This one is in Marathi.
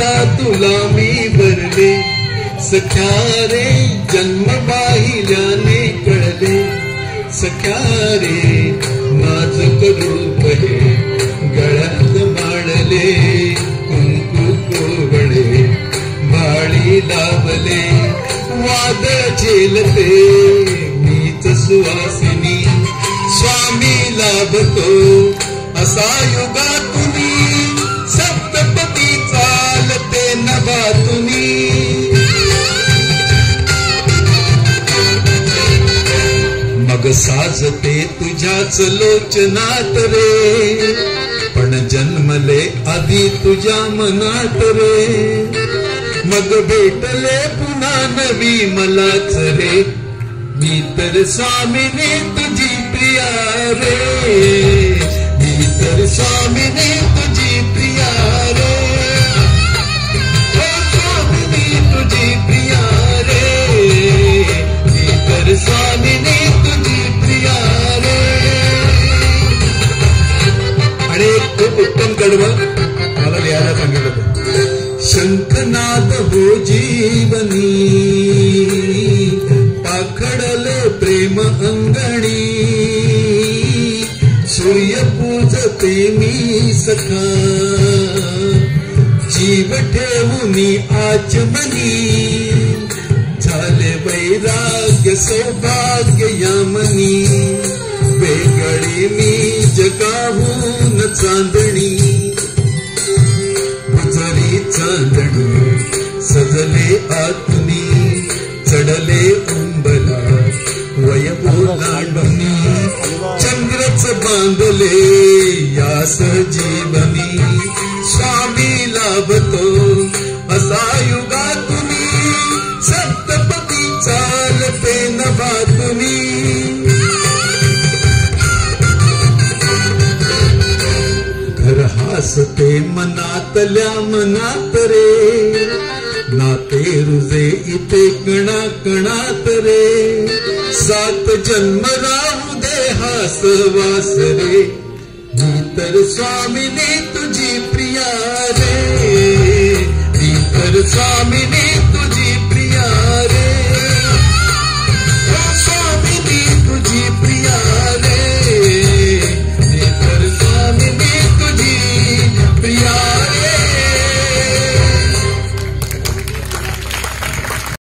आता तुला मी भरले सख्या रे जन्म पाहिल्याने कळले सख्या रे माझ करूप हे गळ्यात माळले कुंकू कोवळे माळी लावले वादळ झेलते मीच सुवासिनी स्वामी लाभतो असा युगातुनी सप्तपदी चालते नभातुनी मग साजते तुझ्याच लोचनात रे पण जन्मले आधी तुझ्या मनात रे मग भेटले पुन्हा नवी मलाच रे मी तर स्वामीने तुझी प्रिया रे मी तर स्वामीने तुझी प्रिया रे स्वामीने तुझी प्रिया रे मी तर स्वामीने तुझी प्रिया रे आणि खूप उत्तम कडवं मला लिहायला सांगितलं शंखनाद हो जीवनी पाखडले प्रेम अंगणी सूर्य पूजते मी सखा जीव ठेवूनी आचमनी झाले वैराग्य सौभाग्य यामनी वेगळी मी जगाहून चांदणी चांदणी सजले आतुनी चढले अंबला वयभोगांडुनी चंद्रच बांधले यास जीवनी स्वामी लाभतो असा युगातुनी सप्तपदी चालते नभातुनी हसते मनातल्या मनात रे नाते रुजे इथे कणा कणात रे सात जन्म राहू दे हास वास रे मी तर स्वामीने तुझी प्रिया रे मी तर स्वामीने